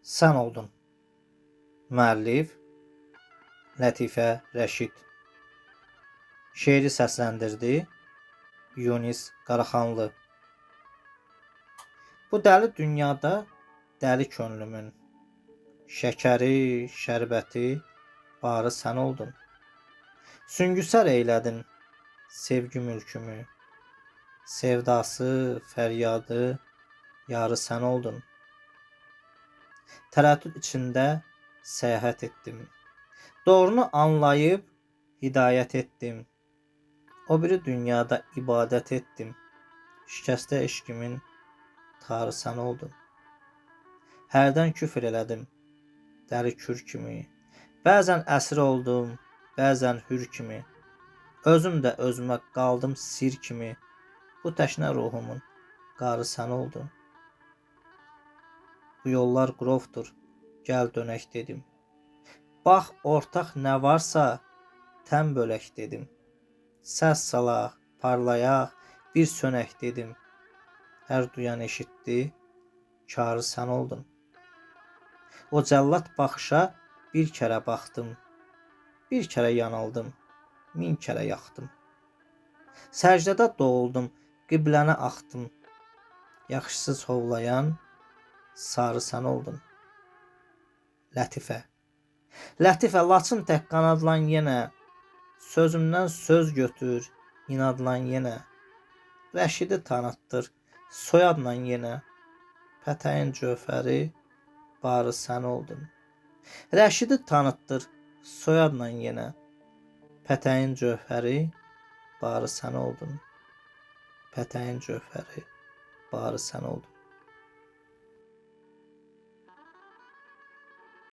Sən oldun. Müəllif Lətifə Rəşid. Şeiri səsləndirdi Yunis Qaraxanlı. Bu dəli dünyada dəli könlümün şəkəri, şərbəti barı sən oldun. Süngüsər eylədin sevgi mülkümü, sevdası, fəryadı yarı sən oldun. Tərəddüd içində səyahət etdim. Doğrunu anlayıb hidayət etdim. O biri dünyada ibadət etdim. Şikəstə eşqimin tarı sən oldun. Hərdən küfr elədim, dəri kür kimi. Bəzən əsir oldum, bəzən hür kimi. Özüm də özümə qaldım sir kimi. Bu təşnə ruhumun qarı sən oldun. Bu yollar qrovdur, gəl dönək dedim. Bax ortaq nə varsa tən bölək dedim. Səs salaq, parlayaq, bir sönək dedim. Hər duyan eşitdi, karı sən oldun. O cəllad baxışa bir kərə baxdım. Bir kərə yanıldım, min kərə yaxdım. Səcdədə doğuldum, qiblənə axdım. Yaxşısız hovlayan sarı sən oldun. Lətifə. Lətifə, laçın tək qanadlan yenə. Sözümdən söz götür, inadlan yenə. Rəşidi tanıtdır, soyadla yenə. Pətəyin cövhəri barı sən oldun. Rəşidi tanıtdır, soyadla yenə. Pətəyin cövhəri barı sən oldun. Pətəyin cövhəri barı sən oldun.